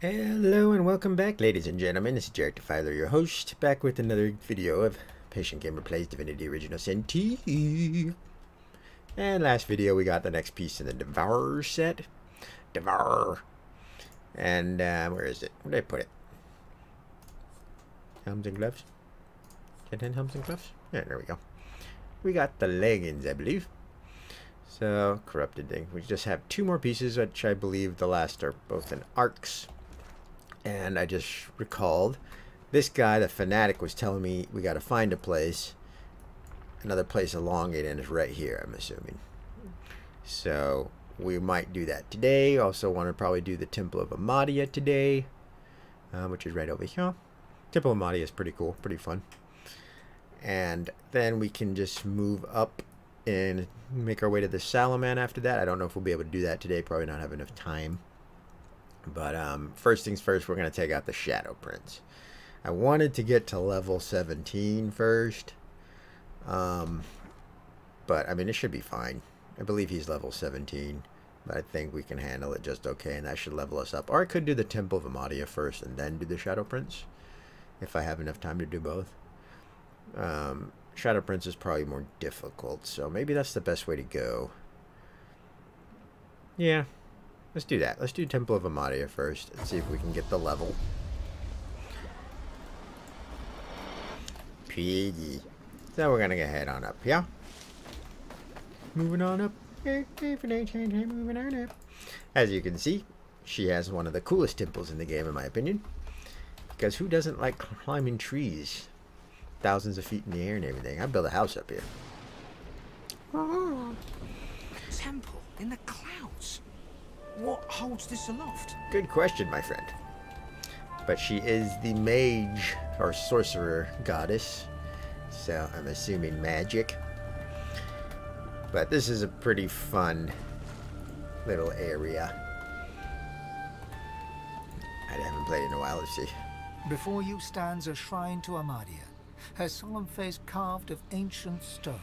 Hello and welcome back, ladies and gentlemen. This is Jarek, Defiler, your host, back with another video of Patient Gamer Plays Divinity Original Sin 2. And last video we got the next piece in the Devour set. Devour. And where is it? Where did I put it? Helms and gloves? 10 helms and gloves? Yeah, there we go. We got the leggings, I believe. So, corrupted thing. We just have two more pieces, which I believe the last are both in arcs. And I just recalled this guy, the fanatic, was telling me we got to find a place, another place along it, and it's right here, I'm assuming. So we might do that today. Also want to probably do the Temple of Amadia today, which is right over here. Temple of Amadia is pretty cool, pretty fun. And then we can just move up and make our way to the Salaman after that. I don't know if we'll be able to do that today. Probably not have enough time. But first things first, we're going to take out the Shadow Prince. I wanted to get to level 17 first. But, I mean, it should be fine. I believe he's level 17. But I think we can handle it just okay, and that should level us up. Or I could do the Temple of Amadia first and then do the Shadow Prince, if I have enough time to do both. Shadow Prince is probably more difficult, so maybe that's the best way to go. Yeah. Let's do that. Let's do Temple of Amadia first and see if we can get the level. Piggy. So we're gonna go head on up, yeah? Moving on up. Moving on up. As you can see, she has one of the coolest temples in the game, in my opinion. Because who doesn't like climbing trees? Thousands of feet in the air and everything. I'd build a house up here. Temple in the clouds. What holds this aloft? Good question, my friend. But she is the mage or sorcerer goddess, so I'm assuming magic. But this is a pretty fun little area. I haven't played in a while. Let's see. Before you stands a shrine to Amadia, her solemn face carved of ancient stone.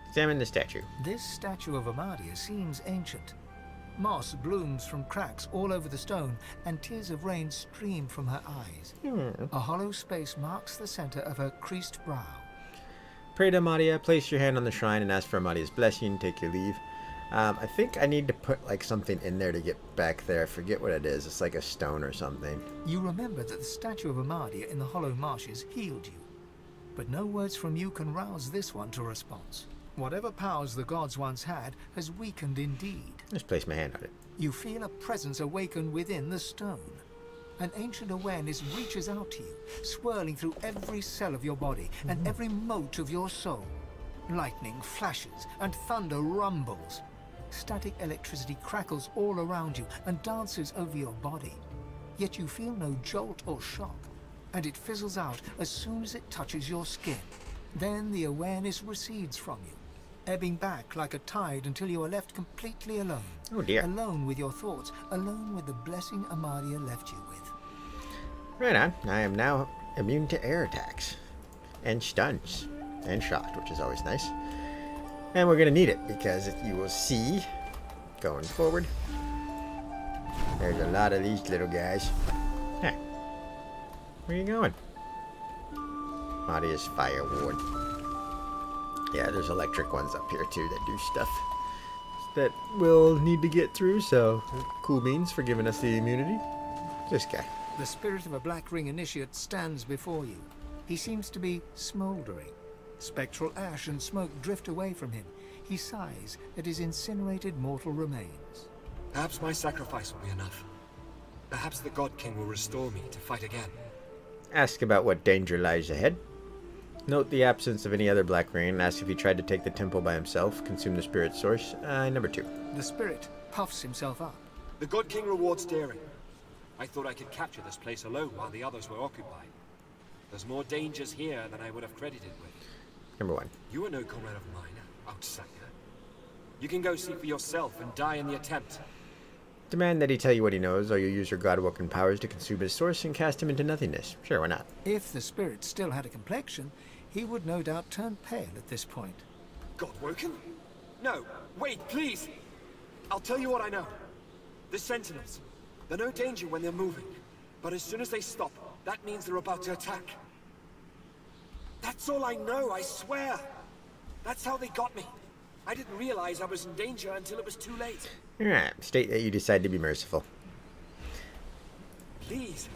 Examine the statue. This statue of Amadia seems ancient. Moss blooms from cracks all over the stone, and tears of rain stream from her eyes. A hollow space marks the center of her creased brow. Pray to Amadia, place your hand on the shrine and ask for Amadia's blessing, take your leave. I think I need to put like something in there to get back there. I forget what it is. It's like a stone or something. You remember that the statue of Amadia in the hollow marshes healed you. But no words from you can rouse this one to response. Whatever powers the gods once had has weakened indeed. Just place my hand on it. You feel a presence awaken within the stone. An ancient awareness reaches out to you, swirling through every cell of your body and every mote of your soul. Lightning flashes and thunder rumbles. Static electricity crackles all around you and dances over your body. Yet you feel no jolt or shock, and it fizzles out as soon as it touches your skin. Then the awareness recedes from you, ebbing back like a tide until you are left completely alone. Oh dear. Alone with your thoughts, alone with the blessing Amadia left you with. Right on. I am now immune to air attacks. And stuns. And shot, which is always nice. And we're going to need it, because if you will see, going forward, there's a lot of these little guys. Hey. Where are you going? Amadia's Fire Ward. Yeah, there's electric ones up here too that do stuff that we'll need to get through, so cool beans for giving us the immunity. This guy. The spirit of a Black Ring initiate stands before you. He seems to be smoldering. Spectral ash and smoke drift away from him. He sighs at his incinerated mortal remains. Perhaps my sacrifice will be enough. Perhaps the God King will restore me to fight again. Ask about what danger lies ahead. Note the absence of any other Black Ring and ask if he tried to take the temple by himself, consume the spirit source. Number 2. The spirit puffs himself up. The God King rewards daring. I thought I could capture this place alone while the others were occupied. There's more dangers here than I would have credited with. Number 1. You are no comrade of mine, outsider. You can go see for yourself and die in the attempt. Demand that he tell you what he knows, or you use your God-woken powers to consume his source and cast him into nothingness. Sure, why not? If the spirit still had a complexion, he would no doubt turn pale at this point. God-woken? No, wait, please! I'll tell you what I know. The Sentinels. They're no danger when they're moving. But as soon as they stop, that means they're about to attack. That's all I know, I swear. That's how they got me. I didn't realize I was in danger until it was too late. Alright, state that you decide to be merciful. Please.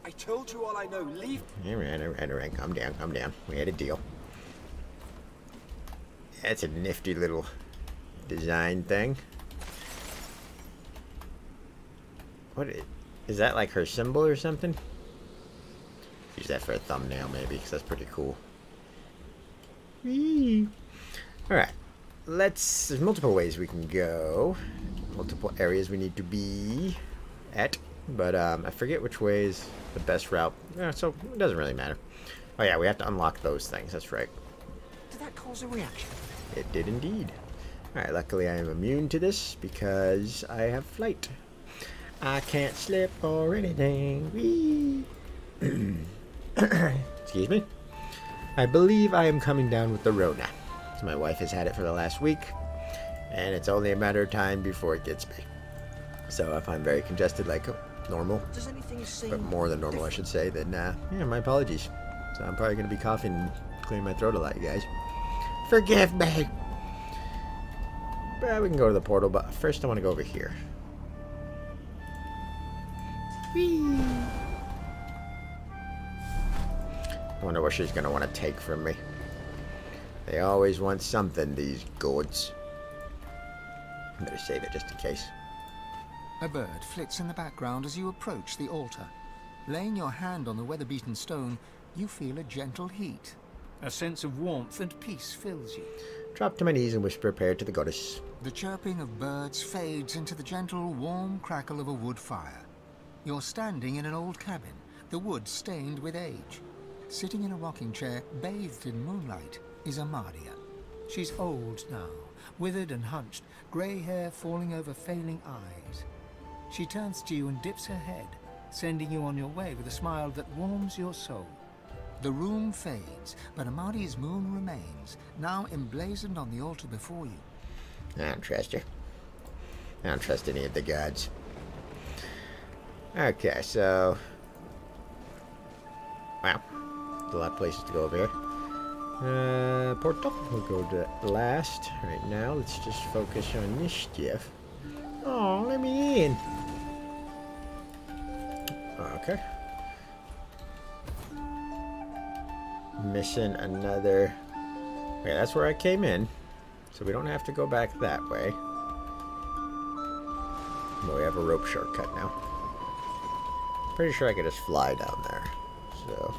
I told you all I know. Leave. Alright. Calm down. We had a deal. That's a nifty little design thing. What is that, like her symbol or something? Use that for a thumbnail maybe, because that's pretty cool. Alright. There's multiple ways we can go. Multiple areas we need to be at. But I forget which way is the best route. Yeah, so it doesn't really matter. Oh yeah, we have to unlock those things. That's right. Did that cause a reaction? It did indeed. Alright, luckily I am immune to this because I have flight. I can't slip or anything. Whee! Excuse me. I believe I am coming down with the Rona. So my wife has had it for the last week, and it's only a matter of time before it gets me. So if I'm very congested like normal, but more than normal I should say, then yeah, my apologies. So I'm probably going to be coughing and clearing my throat a lot, you guys. Forgive me! But we can go to the portal, but first I want to go over here. Whee! I wonder what she's going to want to take from me. They always want something, these gods. I better save it just in case. A bird flits in the background as you approach the altar. Laying your hand on the weather-beaten stone, you feel a gentle heat. A sense of warmth and peace fills you. Drop to my knees and whisper a prayer to the goddess. The chirping of birds fades into the gentle, warm crackle of a wood fire. You're standing in an old cabin, the wood stained with age. Sitting in a rocking chair, bathed in moonlight, is Amadia. She's old now, withered and hunched, grey hair falling over failing eyes. She turns to you and dips her head, sending you on your way with a smile that warms your soul. The room fades, but Amadia's moon remains, now emblazoned on the altar before you. I don't trust her. I don't trust any of the gods. Okay, so... Wow. There's a lot of places to go over here. Portal. We'll go to that last. Right now, let's just focus on this stuff. Oh, let me in. Okay. Missing another... Okay, that's where I came in. So we don't have to go back that way. But we have a rope shortcut now. Pretty sure I could just fly down there. So...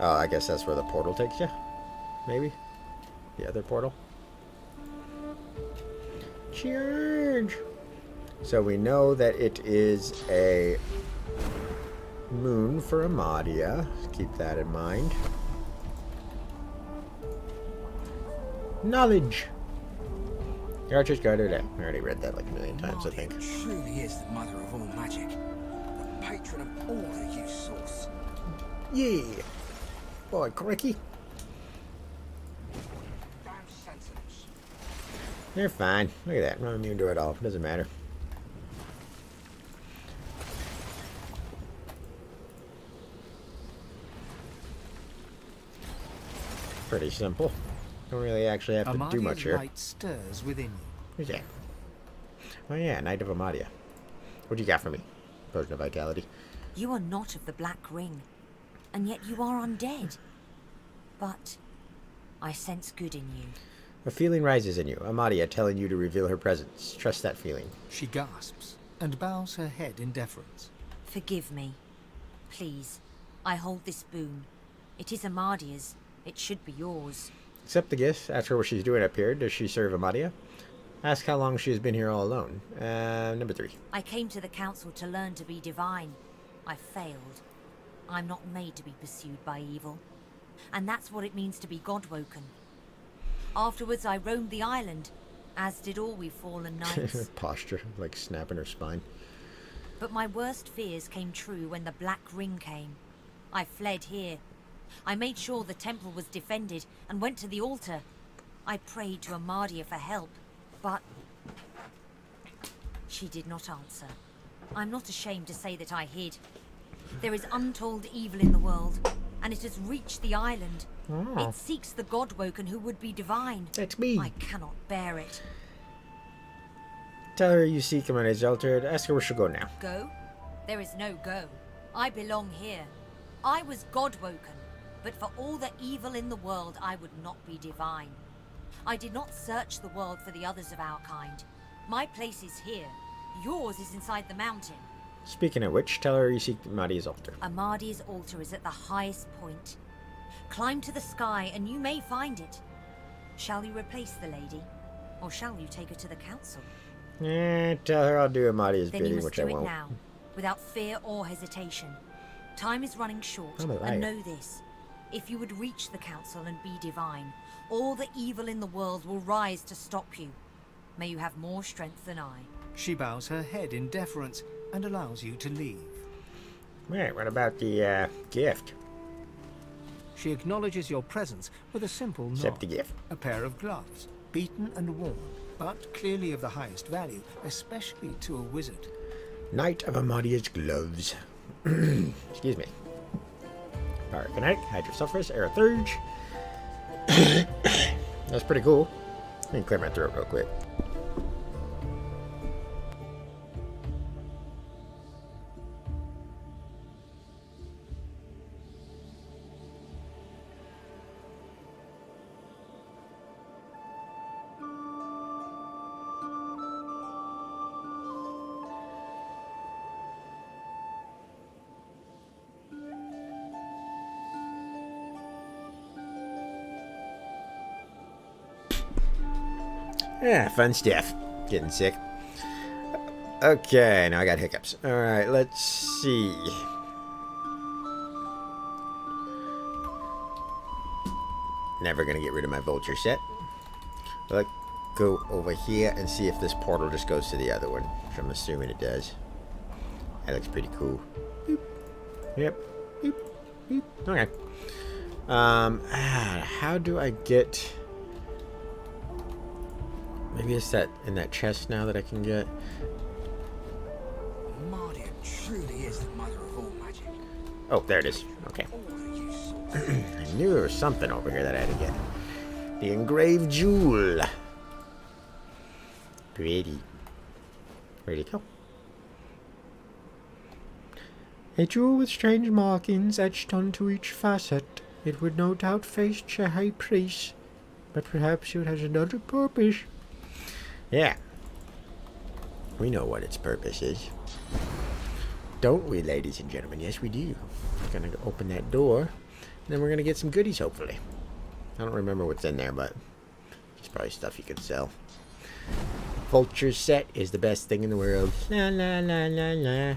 Oh, I guess that's where the portal takes you? Maybe? The other portal? Charge! So we know that it is a moon for Amadia. Keep that in mind. Knowledge! The Archer's guarded it. I already read that like a million times, I think. Truly is the mother of all magic. The patron of all the use source. Yeah! Boy, cricky. Damn sensibles. You're fine. Look at that. I'm not immune to it all. Doesn't matter. Pretty simple. Don't really actually have to do much here. Light stirs within you. Who's that? Oh yeah, Knight of Amadia. What do you got for me? Potion of Vitality. You are not of the Black Ring, and yet you are undead. But I sense good in you. A feeling rises in you. Amadia telling you to reveal her presence. Trust that feeling. She gasps and bows her head in deference. Forgive me. Please. I hold this boon. It is Amadia's. It should be yours. Accept the gift. Ask her what she's doing up here. Does she serve Amadia? Ask how long she has been here all alone. Number 3. I came to the council to learn to be divine. I failed. I'm not made to be pursued by evil. And that's what it means to be God-woken. Afterwards, I roamed the island, as did all we fallen knights. Posture, like snapping her spine. But my worst fears came true when the Black Ring came. I fled here. I made sure the temple was defended and went to the altar. I prayed to Amadia for help, but she did not answer. I'm not ashamed to say that I hid. There is untold evil in the world, and it has reached the island. Oh. It seeks the Godwoken who would be divine. That's me. I cannot bear it. Tell her you seek him on his altar. Ask her where she'll go now. Go? There is no go. I belong here. I was Godwoken, but for all the evil in the world, I would not be divine. I did not search the world for the others of our kind. My place is here. Yours is inside the mountain. Speaking of which, tell her you seek Amadia's altar. Amadia's altar is at the highest point. Climb to the sky and you may find it. Shall you replace the lady? Or shall you take her to the council? Tell her I'll do Amadia's Then you bidding, must which I do it won't. now, without fear or hesitation. Time is running short, I'm a liar. and know this. If you would reach the council and be divine, all the evil in the world will rise to stop you. May you have more strength than I. She bows her head in deference and allows you to leave. Right, what about the gift? She acknowledges your presence with a simple Accept nod. the gift. A pair of gloves, beaten and worn, but clearly of the highest value, especially to a wizard. Knight of Amadia's gloves. Excuse me. Power kinetic, hydrocephalus, aerothurge. That's pretty cool. Let me clear my throat real quick. Yeah, fun stuff. Getting sick. Okay, now I got hiccups. Alright, let's see. Never gonna get rid of my vulture set. Let's go over here and see if this portal just goes to the other one, which I'm assuming it does. That looks pretty cool. Boop. Yep. Boop. Boop. Okay. How do I get... Maybe it's that in that chest now that I can get. Amadia truly is the mother of all magic. Oh, there it is. Okay. All the use I knew there was something over here that I had to get. The engraved jewel. Pretty. Where'd it go? A jewel with strange markings etched onto each facet. It would no doubt face a high priest, but perhaps it has another purpose. Yeah. We know what its purpose is. Don't we, ladies and gentlemen? Yes, we do. We're gonna open that door, and then we're gonna get some goodies, hopefully. I don't remember what's in there, but it's probably stuff you could sell. Vulture set is the best thing in the world. La la la la la.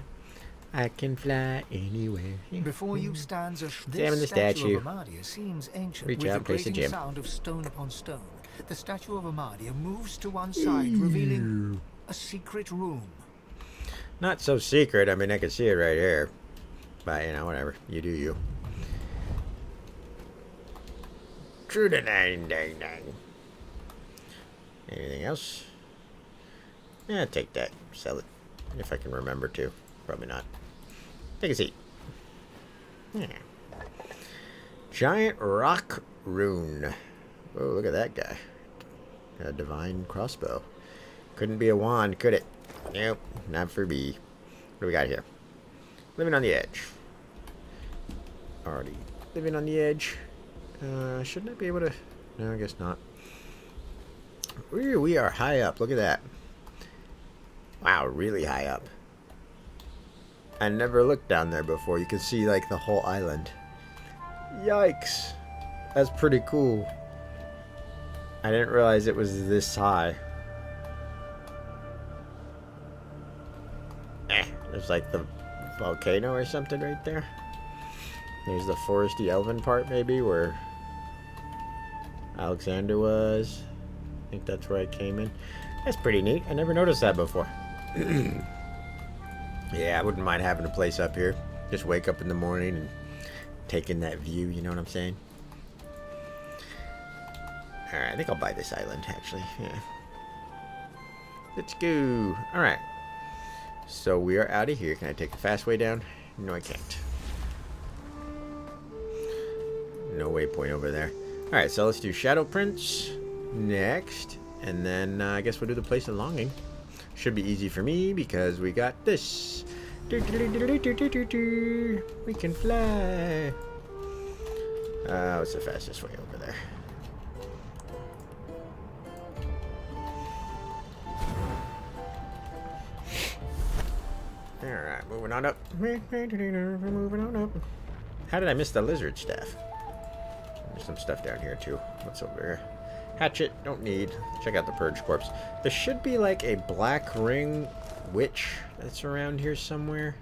I can fly anywhere. Before you stands a Examine the statue statue. of Amadia seems ancient. Reach with out, the place a grating gem. sound of stone upon stone. The statue of Amadia moves to one side, revealing a secret room. Not so secret. I mean, I can see it right here. But, you know, whatever. You do you. True to nine, dang, dang. Anything else? Yeah, take that. Sell it. If I can remember to. Probably not. Take a seat. Yeah. Giant rock rune. Oh, look at that guy. A divine crossbow. Couldn't be a wand, could it? Nope, not for me. What do we got here? Living on the edge. Already living on the edge. Shouldn't I be able to... No, I guess not. Ooh, we are high up. Look at that. Wow, really high up. I never looked down there before. You can see, like, the whole island. Yikes. That's pretty cool. I didn't realize it was this high. There's like the volcano or something right there. There's the foresty elven part maybe where Alexander was. I think that's where I came in. That's pretty neat. I never noticed that before. Yeah, I wouldn't mind having a place up here. Just wake up in the morning and take in that view, you know what I'm saying? Alright, I think I'll buy this island, actually. Yeah. Let's go. Alright. So we are out of here. Can I take the fast way down? No, I can't. No waypoint over there. Alright, so let's do Shadow Prince next. And then I guess we'll do the Place of Longing. Should be easy for me because we got this. We can fly. What's the fastest way over there? Alright, moving on up. Moving on up. How did I miss the lizard staff? There's some stuff down here too. What's over here? Hatchet, don't need. Check out the Purge Corpse. There should be like a black ring witch that's around here somewhere.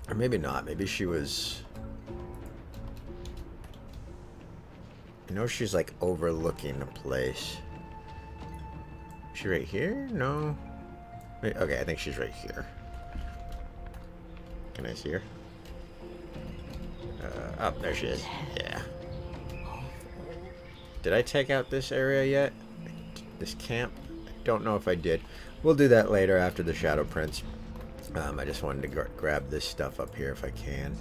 Or maybe not. Maybe she was... I know she's like overlooking the place. Is she right here? No. Wait, okay, I think she's right here. Can I see her? Oh, there she is. Yeah. Did I take out this area yet? This camp? I don't know if I did. We'll do that later after the Shadow Prince. I just wanted to grab this stuff up here if I can.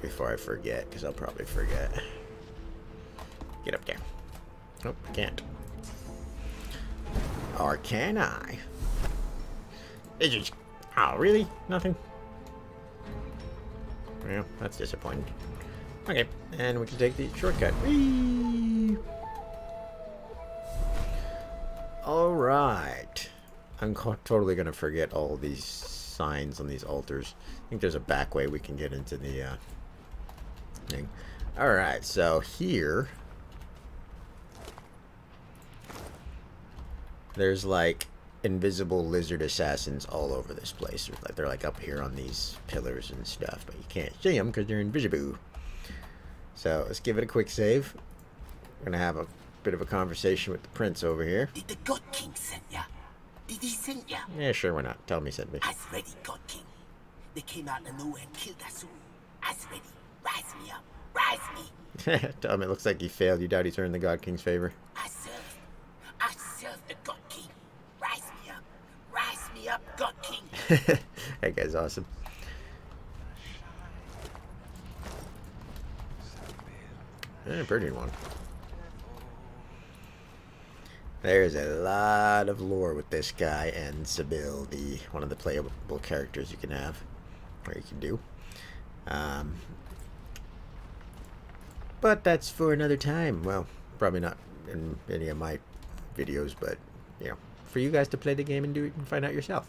Before I forget, because I'll probably forget. Get up there. Nope, can't. Or can I? Oh, really? Nothing? Well, that's disappointing. Okay, and we can take the shortcut. Whee! Alright. I'm totally going to forget all these signs on these altars. I think there's a back way we can get into the thing. Alright, so here... there's like invisible lizard assassins all over this place. They're like up here on these pillars and stuff, but you can't see them because they're invisible. So let's give it a quick save. We're gonna have a bit of a conversation with the prince over here. Did the God King send ya? Did he send ya? Yeah, sure, why not? Tell me, send me. As ready, God King. They came out of nowhere and killed us all. As ready. Rise me up. Rise me. Tell him it looks like he failed. You doubt he's earned the God King's favor. I serve the God King. Rise me up. Rise me up, God King. That guy's awesome. Pretty one. There's a lot of lore with this guy and Sybil, one of the playable characters you can have, or you can do. But that's for another time. Well, probably not in any of my videos, but you know, for you guys to play the game and do it and find out yourself.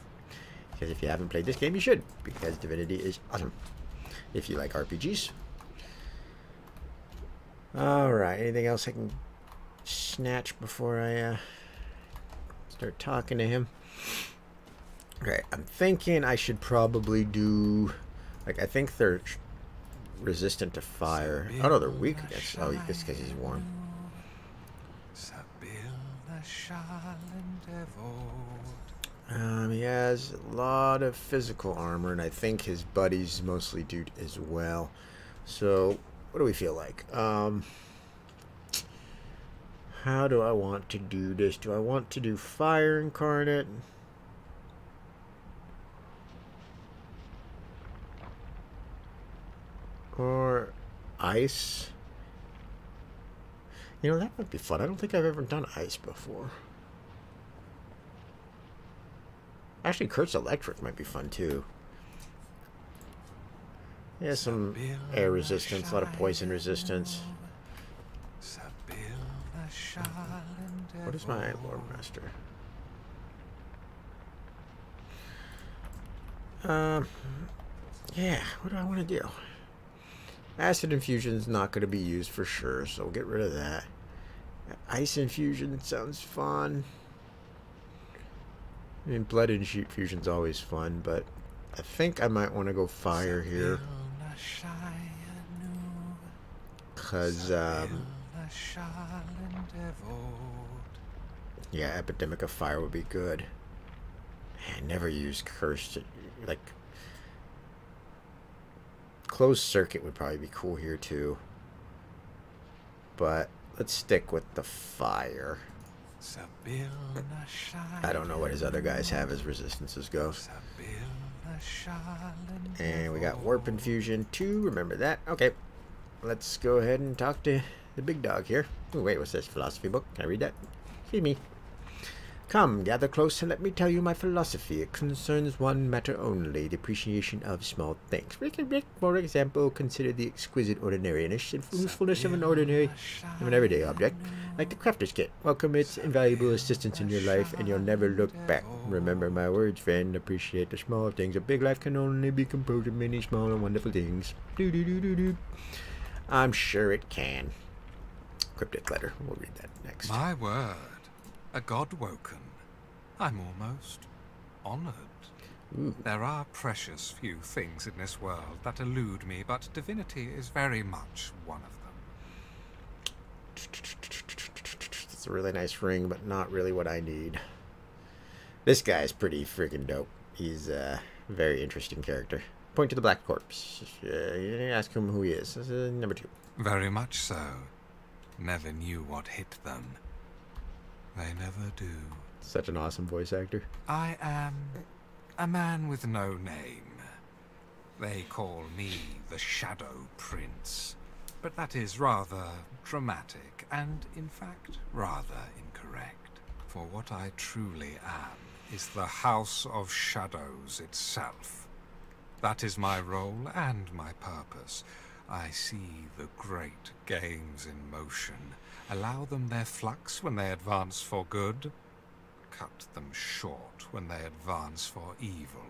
Because if you haven't played this game, you should, because Divinity is awesome. If you like RPGs. Alright, anything else I can snatch before I start talking to him? Alright, I'm thinking I should probably do, like, I think they're resistant to fire. Oh no, they're weak against, oh, it's because he's warm. He has a lot of physical armor, and I think his buddies mostly do as well. So, what do we feel like? How do I want to do this? Do I want to do Fire Incarnate? Or Ice? You know, that might be fun. I don't think I've ever done Ice before. Actually, Kurt's Electric might be fun too. Yeah, some air resistance, a lot of poison resistance. What is my Lord Master? Yeah, what do I want to do? Acid Infusion is not going to be used for sure, so we'll get rid of that. Ice Infusion sounds fun. I mean, Blood Infusion's always fun, but I think I might want to go Fire here. Because, yeah, Epidemic of Fire would be good. I never use Cursed. Like, Closed Circuit would probably be cool here too. But let's stick with the Fire. I don't know what his other guys have as resistances go. And we got Warp Infusion 2, remember that. Okay, let's go ahead and talk to the big dog here. Oh, wait, what's this? Philosophy book? Can I read that? Excuse me. Come, gather close and let me tell you my philosophy. It concerns one matter only, the appreciation of small things. For example, consider the exquisite ordinariness and usefulness of an everyday object, like the crafter's kit. Welcome its invaluable assistance in your life, and you'll never look back. Remember my words, friend. Appreciate the small things. A big life can only be composed of many small and wonderful things. I'm sure it can. Cryptic letter. We'll read that next. My word. A god woken. I'm almost honored. Ooh. There are precious few things in this world that elude me, but divinity is very much one of them. It's a really nice ring, but not really what I need. This guy's pretty freaking dope. He's a very interesting character. Point to the black corpse. Ask him who he is. This is number 2. Very much so. Never knew what hit them. They never do. Such an awesome voice actor. I am a man with no name. They call me the Shadow Prince, but that is rather dramatic and, in fact, rather incorrect. For what I truly am is the House of Shadows itself. That is my role and my purpose. I see the great games in motion. Allow them their flux when they advance for good. Cut them short when they advance for evil.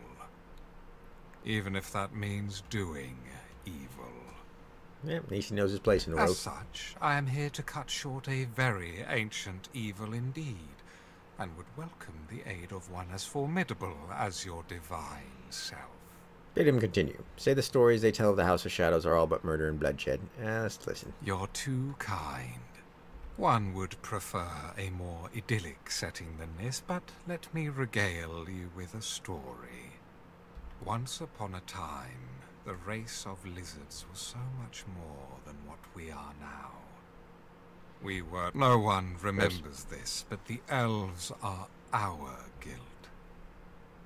Even if that means doing evil. Yeah, at least he knows his place in the world. As such, I am here to cut short a very ancient evil indeed, and would welcome the aid of one as formidable as your divine self. Bid him continue. Say the stories they tell of the House of Shadows are all but murder and bloodshed. Let's listen. You're too kind. One would prefer a more idyllic setting than this, but let me regale you with a story. Once upon a time, the race of lizards was so much more than what we are now. We were... No one remembers this, but the elves are our guild.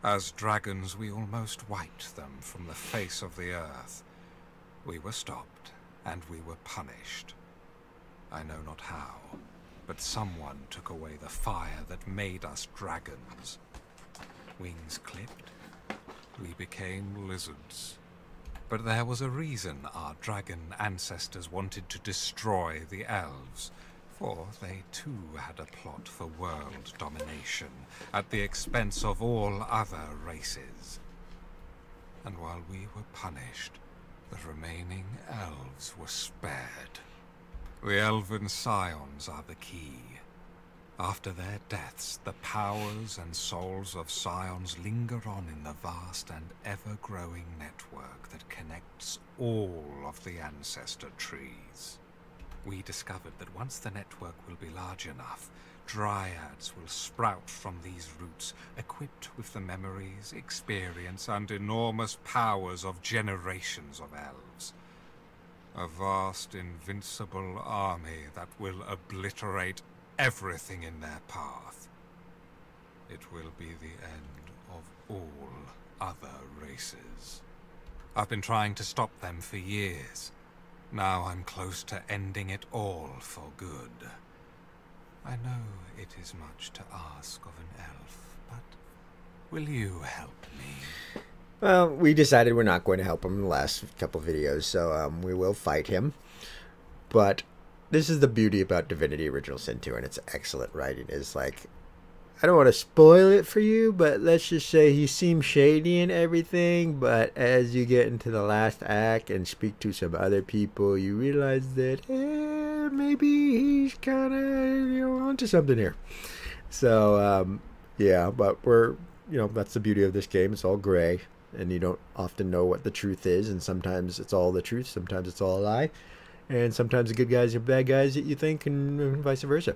As dragons, we almost wiped them from the face of the earth. We were stopped, and we were punished. I know not how, but someone took away the fire that made us dragons. Wings clipped, we became lizards. But there was a reason our dragon ancestors wanted to destroy the elves, for they too had a plot for world domination, at the expense of all other races. And while we were punished, the remaining elves were spared. The elven scions are the key. After their deaths, the powers and souls of scions linger on in the vast and ever-growing network that connects all of the ancestor trees. We discovered that once the network will be large enough, dryads will sprout from these roots, equipped with the memories, experience, and enormous powers of generations of elves. A vast, invincible army that will obliterate everything in their path. It will be the end of all other races. I've been trying to stop them for years. Now I'm close to ending it all for good. I know it is much to ask of an elf, but will you help me? Well, we decided we're not going to help him in the last couple videos, so we will fight him. But this is the beauty about Divinity Original Sin 2, and it's excellent writing. Is like, I don't want to spoil it for you, but let's just say he seems shady and everything, but as you get into the last act and speak to some other people, you realize that maybe he's kind of onto something here. So yeah, but we're, that's the beauty of this game. It's all gray, and you don't often know what the truth is, and sometimes it's all the truth, sometimes it's all a lie, and sometimes the good guys are bad guys that you think, and vice versa.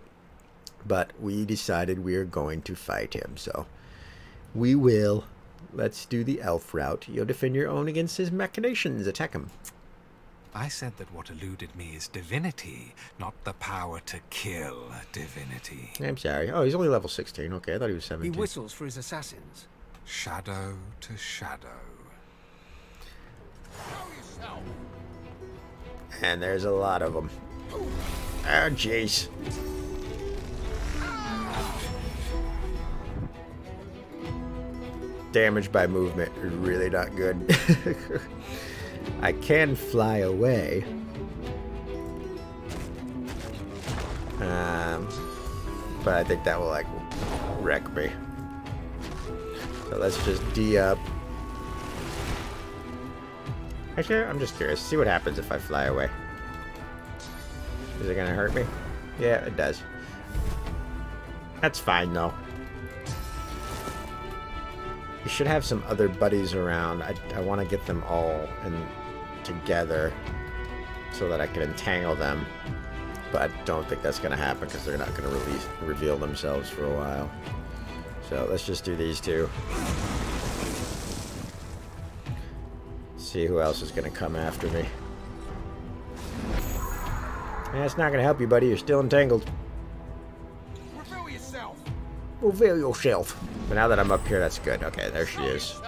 But we decided we are going to fight him, so we will. Let's do the elf route. You'll defend your own against his machinations. Attack him. I said that what eluded me is divinity, not the power to kill divinity. I'm sorry. Oh, he's only level 16. Okay, I thought he was 17. He whistles for his assassins. Shadow to shadow. And there's a lot of them. Oh, jeez. Damage by movement is really not good. I can fly away. But I think that will, like, wreck me. So let's just D up. Actually, I'm just curious. See what happens if I fly away. Is it gonna hurt me? Yeah, it does. That's fine, though. You should have some other buddies around. I want to get them all together so that I can entangle them. But I don't think that's going to happen because they're not going to reveal themselves for a while. So let's just do these two. See who else is going to come after me. Yeah, it's not going to help you, buddy. You're still entangled. Reveal yourself. Reveal yourself. But now that I'm up here, that's good. Okay, there she is.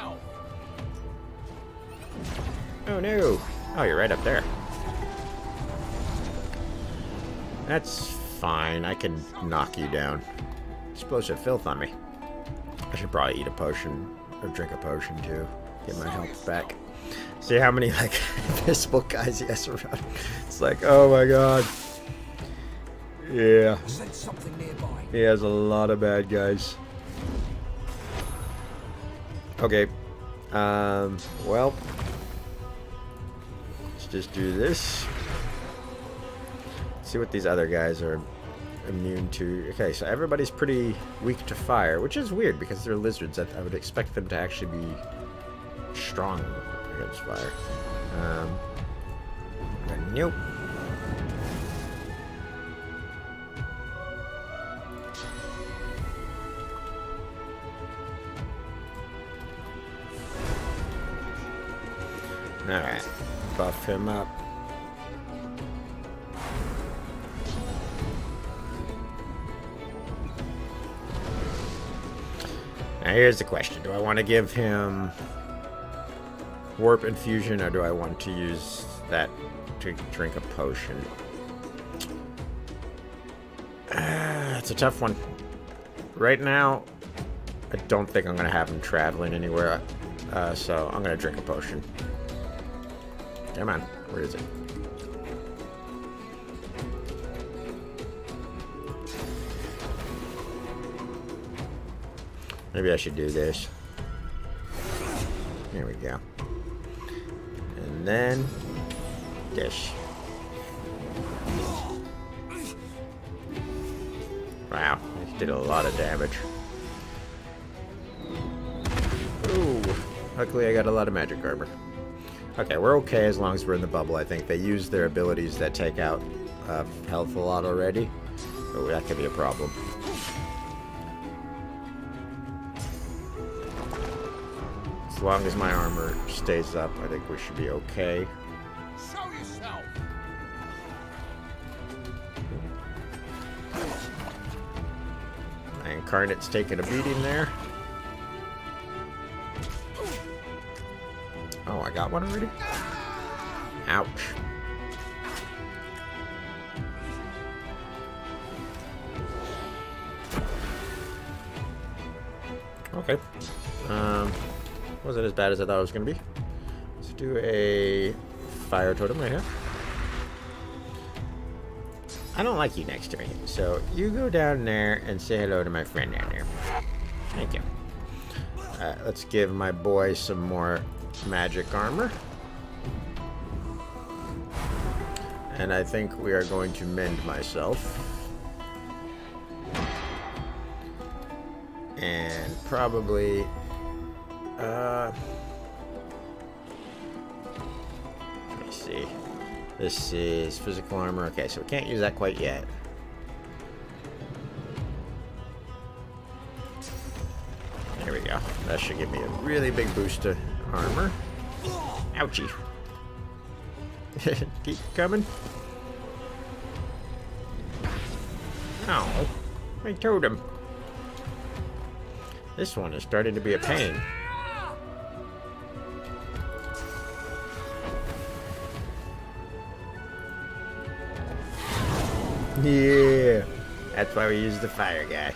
Oh, no. Oh, you're right up there. That's fine. I can knock you down. Explosive filth on me. I should probably eat a potion or drink a potion, too. Get my health back. See how many, like, invisible guys he has around. It's like, oh, my God. Yeah. He has a lot of bad guys. Okay. Well. Let's just do this. See what these other guys are immune to. Okay, so everybody's pretty weak to fire, which is weird because they're lizards. I would expect them to actually be strong against fire. Nope. Alright, buff him up. Now here's the question. Do I want to give him warp infusion or do I want to use that to drink a potion? It's a tough one. Right now, I don't think I'm going to have him traveling anywhere, so I'm going to drink a potion. Come on, where is it? Maybe I should do this. There we go. And then this. Wow, he did a lot of damage. Ooh, luckily I got a lot of magic armor. Okay, we're okay as long as we're in the bubble, I think. They use their abilities that take out health a lot already. Oh, that could be a problem. As long as my armor stays up, I think we should be okay. Show yourself. My incarnate's taking a beating there. Oh, I got one already? Ouch. Okay. Wasn't as bad as I thought it was going to be. Let's do a fire totem right here. I don't like you next to me, so you go down there and say hello to my friend down there. Thank you. Let's give my boy some more magic armor. And I think we are going to mend myself. And probably let me see. This is physical armor. Okay, so we can't use that quite yet. There we go. That should give me a really big boost to armor. Ouchie. Keep coming. Oh, I told him. This one is starting to be a pain. Yeah, that's why we use the fire guy.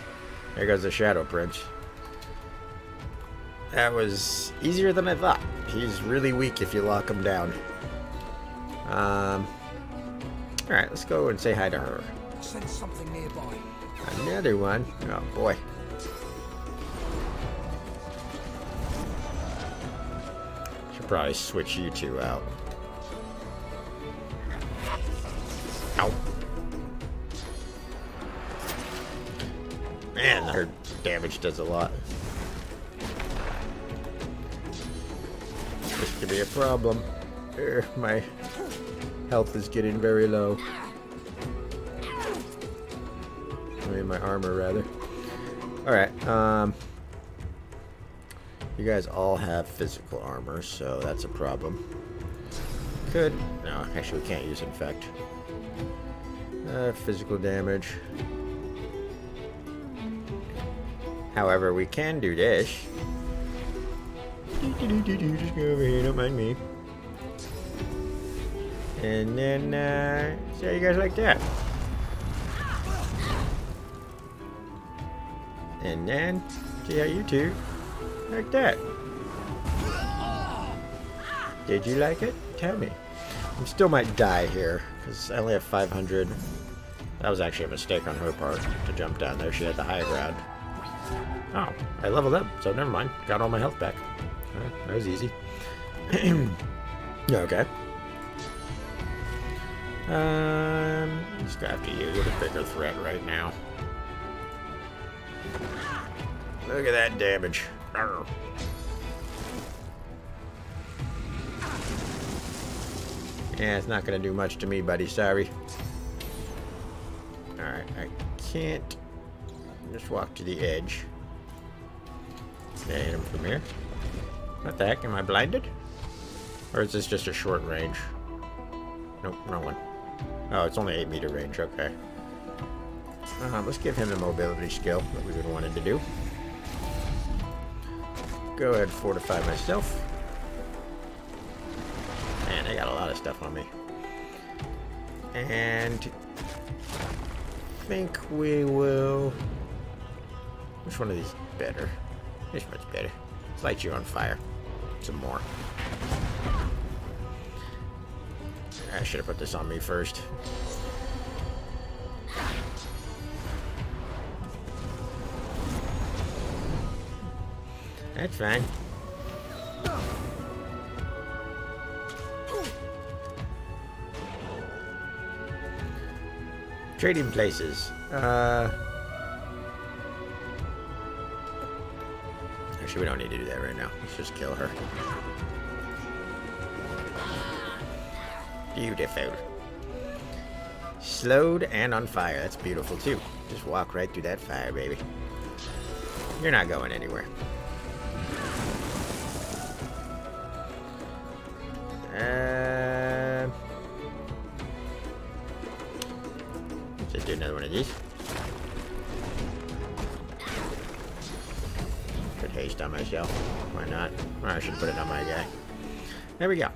There goes the Shadow Prince. That was easier than I thought. He's really weak if you lock him down. Alright, let's go and say hi to her. Sense something nearby. Another one. Oh boy. Should probably switch you two out. Ow. Man, her damage does a lot. This could be a problem. My health is getting very low. I mean, my armor, rather. Alright, you guys all have physical armor, so that's a problem. Could... No, actually we can't use Infect. Physical damage. However, we can do this. Just go over here, don't mind me. And then, see how you guys like that. And then, see how you two like that. Did you like it? Tell me. I still might die here, because I only have 500. That was actually a mistake on her part, to jump down there. She had the high ground. Oh, I leveled up, so never mind. Got all my health back. That was easy. Okay. Let's go after you. You're the bigger threat right now. Look at that damage. Arr. Yeah, it's not gonna do much to me, buddy. Sorry. Alright, I can't just walk to the edge. Can I hit him from here? What the heck? Am I blinded? Or is this just a short range? Nope, wrong one. Oh, it's only 8 meter range. Okay. Let's give him the mobility skill that we've been wanting to do. Go ahead and fortify myself. Man, I got a lot of stuff on me. And I think we will... Which one of these is better? This one's better. Let's light you on fire. Some more. I should have put this on me first. That's fine. Trading places. Actually, we don't need to do that right now. Let's just kill her. Beautiful. Slowed and on fire. That's beautiful, too. Just walk right through that fire, baby. You're not going anywhere. Let's just do another one of these. Could haste on myself. Why not? Or I should put it on my guy. There we go.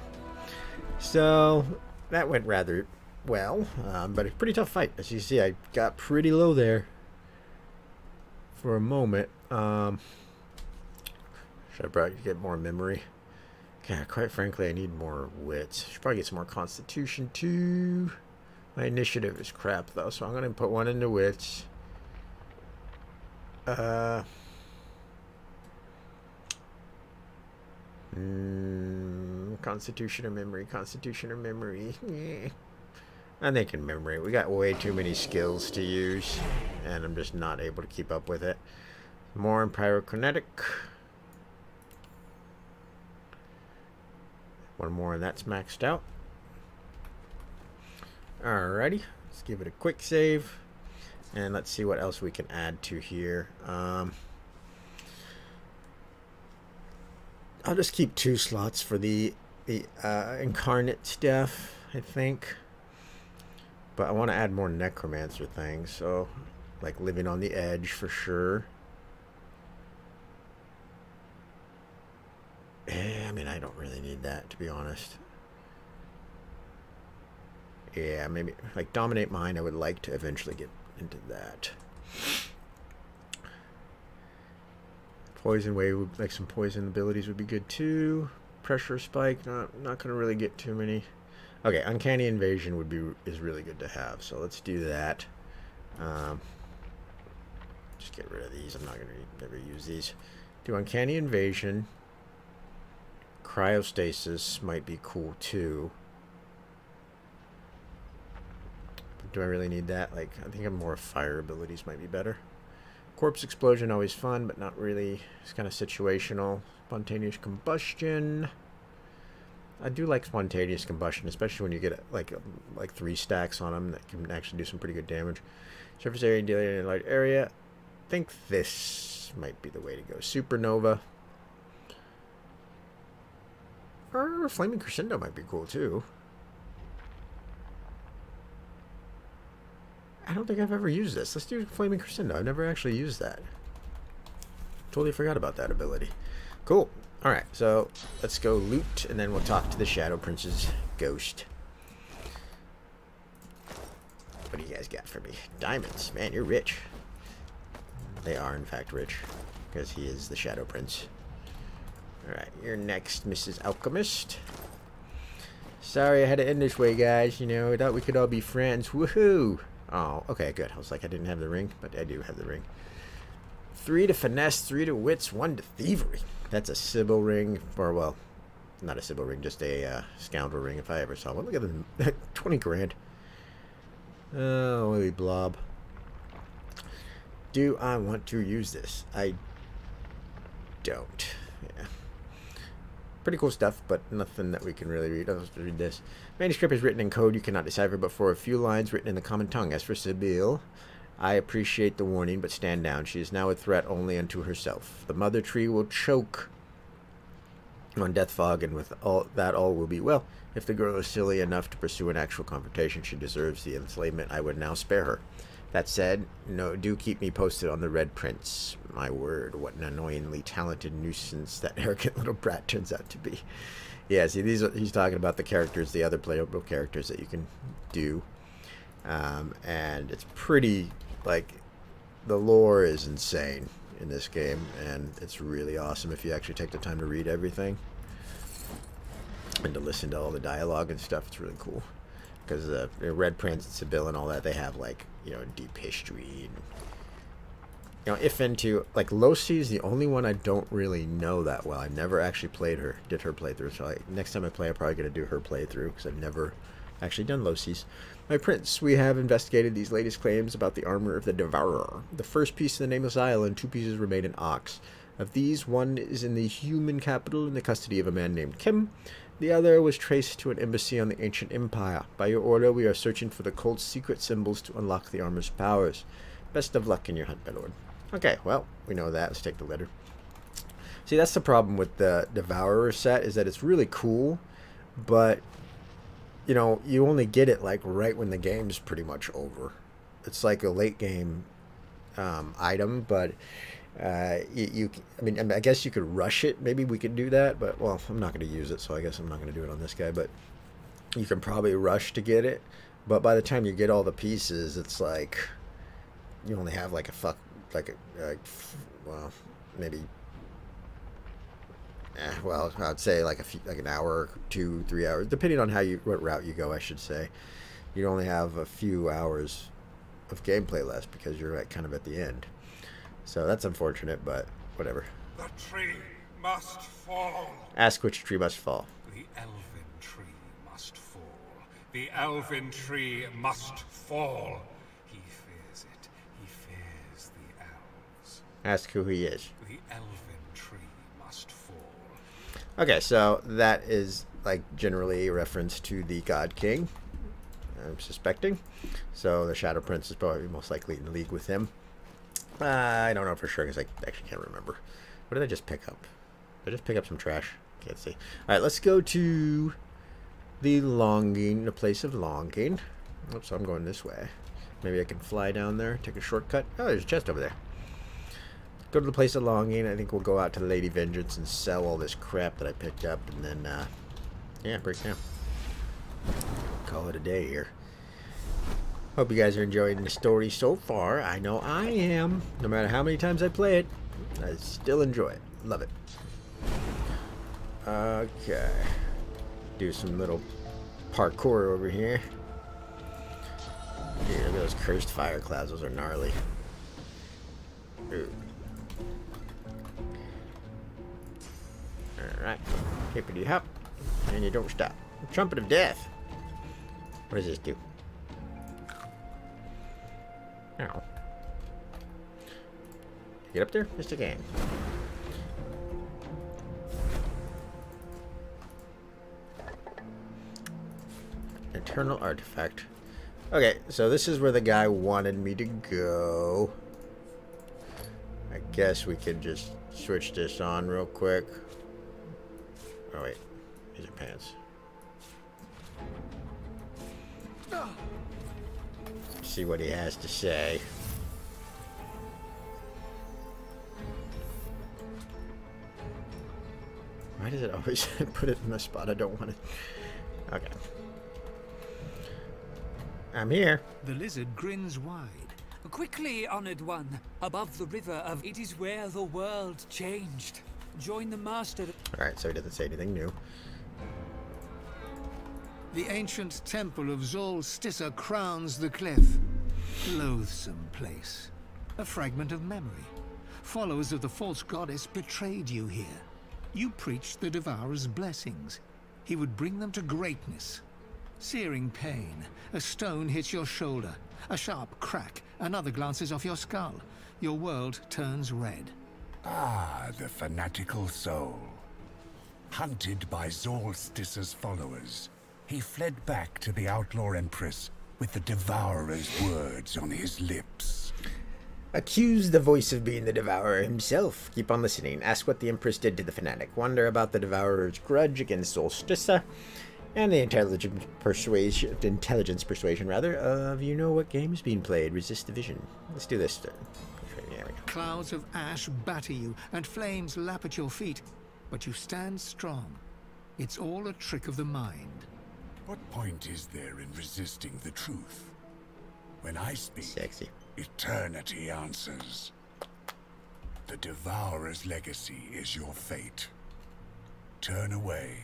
So that went rather well, but a pretty tough fight. As you see, I got pretty low there for a moment. Should I probably get more memory? Yeah, quite frankly, I need more wits. Should probably get some more constitution too. My initiative is crap though, so I'm gonna put one into wits. Constitution or memory? Constitution or memory? Yeah. I'm thinking memory. We got way too many skills to use, and I'm just not able to keep up with it. More in pyrokinetic. One more and that's maxed out. Alrighty, let's give it a quick save. And let's see what else we can add to here. I'll just keep 2 slots for the incarnate stuff. I think. But I want to add more necromancer things, so like living on the edge for sure. I mean, I don't really need that, to be honest. Yeah, maybe like dominate mind. I would like to eventually get into that. Poison wave, like some poison abilities would be good too. Pressure spike, not gonna really get too many. Okay, uncanny invasion is really good to have, so let's do that. Just get rid of these. I'm not gonna never use these. Do uncanny invasion. Cryostasis might be cool too. Do I really need that? Like, I think more fire abilities might be better. Corpse explosion, always fun, but not really. It's kind of situational. Spontaneous combustion. I do like spontaneous combustion, especially when you get like 3 stacks on them that can actually do some pretty good damage. Surface area dealing in a large area. I think this might be the way to go. Supernova. Or Flaming Crescendo might be cool too. I don't think I've ever used this. Let's do Flaming Crescendo. I've never actually used that. Totally forgot about that ability. Cool. Alright, so let's go loot, and then we'll talk to the Shadow Prince's ghost. What do you guys got for me? Diamonds. Man, you're rich. They are, in fact, rich. Because he is the Shadow Prince. Alright, you're next, Mrs. Alchemist. Sorry I had to end this way, guys. You know, I thought we could all be friends. Woohoo! Oh, okay, good. I was like, I didn't have the ring, but I do have the ring. 3 to finesse, 3 to wits, 1 to thievery. That's a Sybil ring, or, well, not a Sybil ring, just a scoundrel ring if I ever saw one. Look at them, 20 grand. Oh, wee blob. Do I want to use this? I don't. Yeah. Pretty cool stuff, but nothing that we can really read. I'll just read this. Manuscript is written in code you cannot decipher, but for a few lines written in the common tongue. As for Sybil, I appreciate the warning, but stand down. She is now a threat only unto herself. The mother tree will choke on death fog, and with all will be well. If the girl is silly enough to pursue an actual confrontation, she deserves the enslavement. I would now spare her. That said, no, do keep me posted on the Red Prince. My word, what an annoyingly talented nuisance that arrogant little brat turns out to be. Yeah, see, he's talking about the characters, the other playable characters that you can do. And it's pretty, like, the lore is insane in this game, and it's really awesome if you actually take the time to read everything. And to listen to all the dialogue and stuff, it's really cool. Because Red Prince and Sybil and all that, they have, like, you know, deep history. And, you know, if into, like, Losi is the only one I don't really know that well. I never actually did her playthrough. So next time I play, I'm probably going to do her playthrough, because I've never actually done Losi's. My prince, we have investigated these latest claims about the armor of the Devourer. The first piece in the Nameless Isle, and 2 pieces were made in Ox. Of these, one is in the human capital in the custody of a man named Kim. The other was traced to an embassy on the ancient empire. By your order, we are searching for the cult's secret symbols to unlock the armor's powers. Best of luck in your hunt, my lord. Okay, well, we know that. Let's take the letter. See, that's the problem with the Devourer set, is that it's really cool, but, you know, you only get it, like, right when the game's pretty much over. It's like a late game item, but... I mean, I guess you could rush it. Maybe we could do that, but, well, I'm not going to use it, so I guess I'm not going to do it on this guy. But you can probably rush to get it, but by the time you get all the pieces, it's like you only have like well, maybe. Well, I'd say like an hour, 2, 3 hours, depending on what route you go. I should say, you only have a few hours of gameplay left because you're kind of at the end. So that's unfortunate, but whatever. The tree must fall. Ask which tree must fall. The elven tree must fall. The elven tree must fall. He fears it. He fears the elves. Ask who he is. The elven tree must fall. Okay, so that is like generally a reference to the God King, I'm suspecting. So the Shadow Prince is probably most likely in league with him. I don't know for sure because I actually can't remember. What did I just pick up? Did I just pick up some trash? Can't see. Alright, let's go to the longing, the place of longing. Oops, I'm going this way. Maybe I can fly down there, take a shortcut. Oh, there's a chest over there. Go to the place of longing. I think we'll go out to Lady Vengeance and sell all this crap that I picked up, and then, yeah, break down. Call it a day here. Hope you guys are enjoying the story so far. I know I am. No matter how many times I play it, I still enjoy it. Love it. Okay. Do some little parkour over here. Dude, look at those cursed fire clouds. Those are gnarly. Ooh. Alright. Hippity hop. And you don't stop. Trumpet of Death. What does this do? Ow. Get up there? Just again. Eternal artifact. Okay, so this is where the guy wanted me to go. I guess we could just switch this on real quick. Oh wait, these are pants. See what he has to say. Why does it always put it in the spot I don't want it? Okay. I'm here. The lizard grins wide. Quickly, honored one. Above the river of it is where the world changed. Join the master. Alright, so he doesn't say anything new. The ancient temple of Zol crowns the cliff. Loathsome place. A fragment of memory. Followers of the false goddess betrayed you here. You preached the Devourer's blessings. He would bring them to greatness. Searing pain. A stone hits your shoulder. A sharp crack. Another glances off your skull. Your world turns red. Ah, the fanatical soul. Hunted by Zolstice's followers, he fled back to the Outlaw Empress with the Devourer's words on his lips. Accuse the voice of being the Devourer himself. Keep on listening. Ask what the Empress did to the fanatic. Wonder about the Devourer's grudge against Zolstice. And the intelligence persuasion rather, of you know what game's being played. Resist the vision. Let's do this. There we go. Clouds of ash batter you, and flames lap at your feet, but you stand strong. It's all a trick of the mind. What point is there in resisting the truth? When I speak, Sexy. eternity answers. The Devourer's legacy is your fate. Turn away,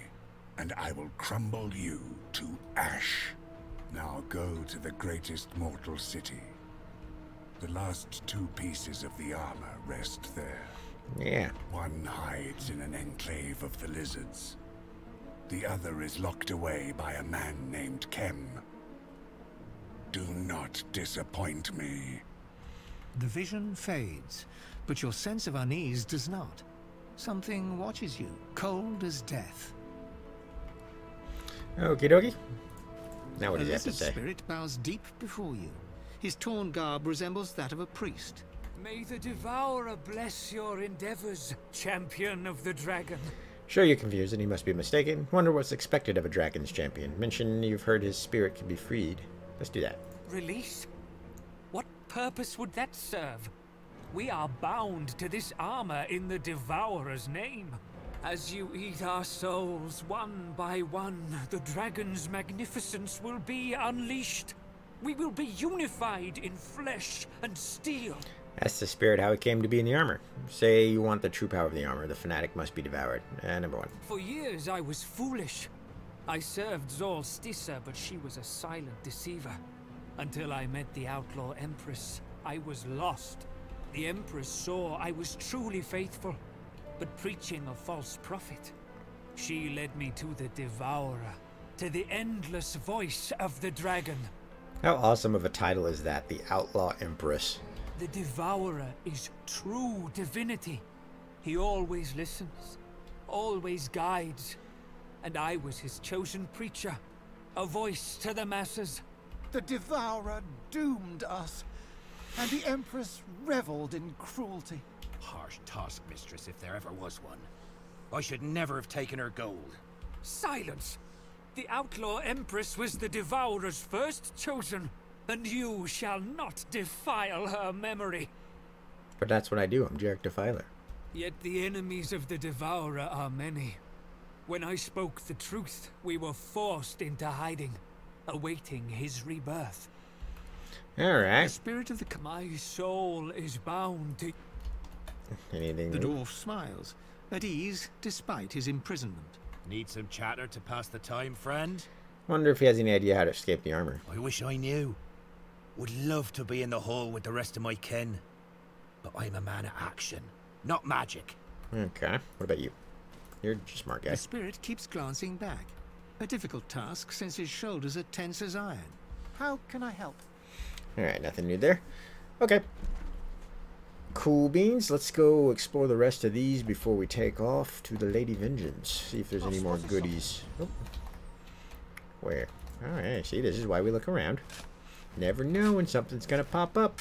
and I will crumble you to ash. Now go to the greatest mortal city. The last 2 pieces of the armor rest there. Yeah. One hides in an enclave of the lizards. The other is locked away by a man named Kem. Do not disappoint me. The vision fades, but your sense of unease does not. Something watches you, cold as death. Okie dokie. Now what does he have to lizard say? spirit bows deep before you. His torn garb resembles that of a priest. May the Devourer bless your endeavors, champion of the dragon. Sure you're confused and he must be mistaken. Wonder what's expected of a dragon's champion. Mention you've heard his spirit can be freed. Let's do that. Release? What purpose would that serve? We are bound to this armor in the Devourer's name. As you eat our souls one by one, the dragon's magnificence will be unleashed. We will be unified in flesh and steel. Ask the spirit how it came to be in the armor. Say you want the true power of the armor. The fanatic must be devoured. Number 1. For years I was foolish. I served Zolstice, but she was a silent deceiver. Until I met the Outlaw Empress, I was lost. The Empress saw I was truly faithful, but preaching a false prophet. She led me to the Devourer, to the endless voice of the dragon. How awesome of a title is that? The Outlaw Empress. The Devourer is true divinity. He always listens, always guides, and I was his chosen preacher, a voice to the masses. The Devourer doomed us, and the Empress reveled in cruelty. Harsh task, mistress, if there ever was one. I should never have taken her gold. Silence! The Outlaw Empress was the Devourer's first chosen, and you shall not defile her memory. But that's what I do. I'm Jarek Defiler. Yet the enemies of the Devourer are many. When I spoke the truth, we were forced into hiding, awaiting his rebirth. Alright. The spirit of my soul is bound to... Anything? The dwarf smiles, at ease despite his imprisonment. Need some chatter to pass the time, friend? Wonder if he has any idea how to escape the armor. I wish I knew. Would love to be in the hall with the rest of my kin. But I'm a man of action, not magic. Okay. What about you? You're a smart guy. The spirit keeps glancing back. A difficult task since his shoulders are tense as iron. How can I help? Alright, nothing new there. Okay. Cool beans. Let's go explore the rest of these before we take off to the Lady Vengeance. See if there's any more goodies. Oh. Where? Alright, see, this is why we look around. Never know when something's gonna pop up.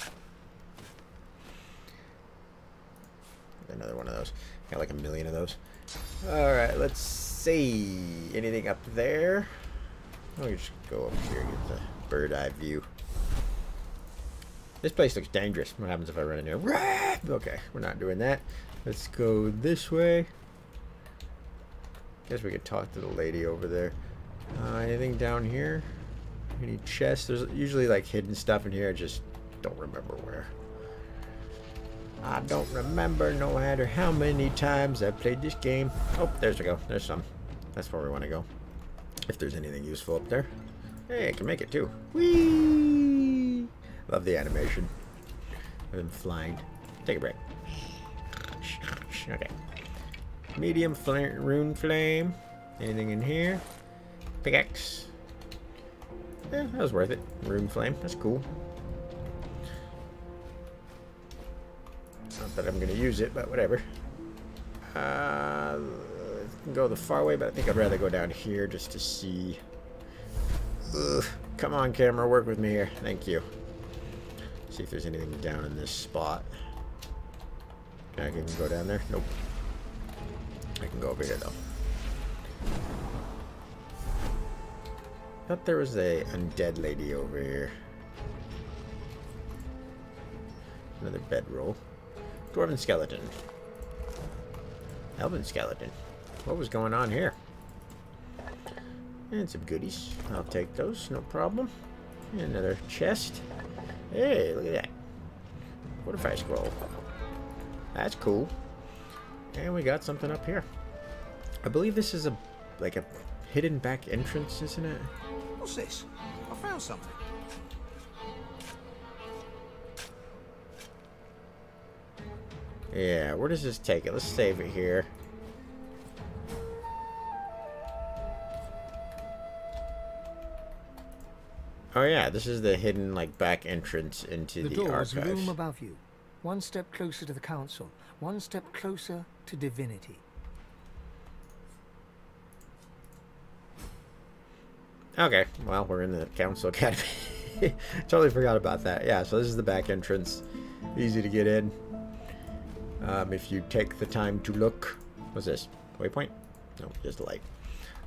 Another one of those. Got like a million of those. Alright, let's see. Anything up there? Let me just go up here and get the bird eye view. This place looks dangerous. What happens if I run in here? Okay, we're not doing that. Let's go this way. Guess we could talk to the lady over there. Anything down here? Any chests? There's usually like hidden stuff in here. I just don't remember where. I don't remember no matter how many times I've played this game. Oh, there's we go. There's some. That's where we want to go. If there's anything useful up there. Hey, I can make it too. Whee! Love the animation of him flying. Take a break. Okay. Medium rune flame. Anything in here? Pickaxe. Yeah, that was worth it. Rune flame. That's cool. Not that I'm going to use it, but whatever. I can go the far way, but I think I'd rather go down here just to see. Ugh. Come on, camera. Work with me here. Thank you. See if there's anything down in this spot. I can go down there. Nope. I can go over here, though. Thought there was a undead lady over here. Another bedroll. Dwarven skeleton. Elven skeleton. What was going on here? And some goodies. I'll take those, no problem. And another chest. Hey, look at that. Fortify scroll. That's cool. And we got something up here. I believe this is like a hidden back entrance, isn't it? What's this? I found something. Yeah, where does this take it? Let's save it here. Oh yeah, this is the hidden like back entrance into the doors archives. loom above you. One step closer to the council, one step closer to divinity. Okay, well, we're in the council academy. Totally forgot about that. Yeah, so this is the back entrance. Easy to get in. If you take the time to look. What's this? Waypoint? No, just a light.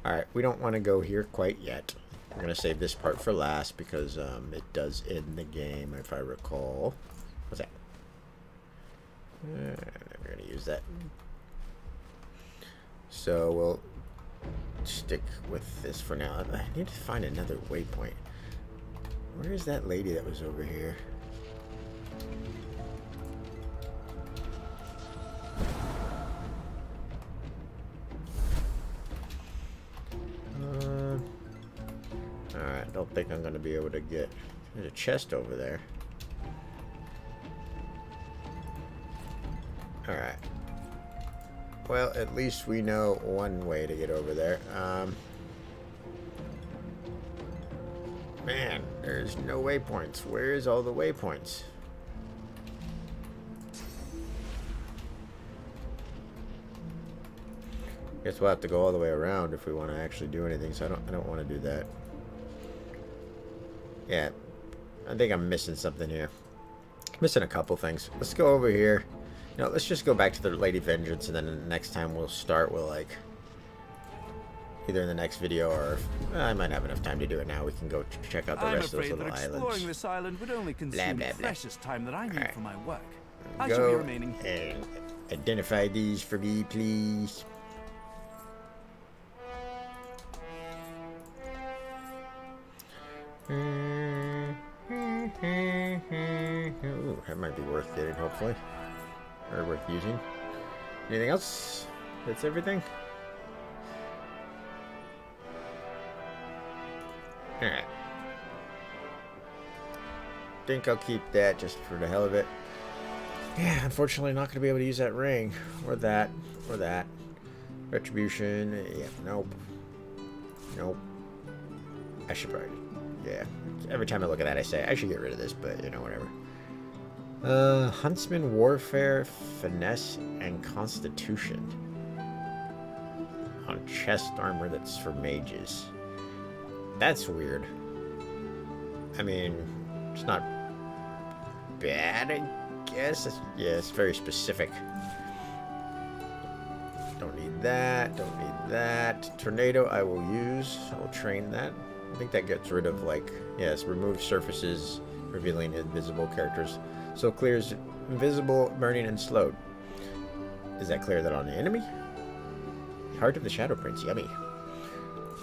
Alright, we don't want to go here quite yet. We're going to save this part for last because it does end the game, if I recall. What's that? We're going to use that. So we'll stick with this for now. I need to find another waypoint. Where is that lady that was over here? Alright, I don't think I'm going to be able to get... There's a chest over there. Alright. Well, at least we know one way to get over there. Man, there's no waypoints. Where is all the waypoints? Guess we'll have to go all the way around if we want to actually do anything. So I don't want to do that. Yeah, I think I'm missing something here. Missing a couple things. Let's go over here. You know, let's just go back to the Lady Vengeance, and then the next time we'll start, we'll like either in the next video or I might have enough time to do it now. We can go check out the rest of those little islands. Exploring this island would only consume blah, blah. precious time that I need for my work. I Go shall be remaining. and identify these for me, please. Ooh, that might be worth getting, hopefully. Or worth using. Anything else? That's everything? Alright. Think I'll keep that just for the hell of it. Yeah, unfortunately not going to be able to use that ring. Or that. Or that. Retribution. Yeah, nope. Nope. I should probably... Yeah. Every time I look at that I say, I should get rid of this, but, you know, whatever. Huntsman, Warfare, Finesse, and Constitution. On chest armor that's for mages. That's weird. I mean, it's not bad, I guess. Yeah, it's very specific. Don't need that. Don't need that. Tornado I will use. I will train that. I think that gets rid of, like, yes, remove surfaces, revealing invisible characters. So clears invisible, burning, and slowed. Does that clear that on the enemy? Heart of the Shadow Prince, yummy.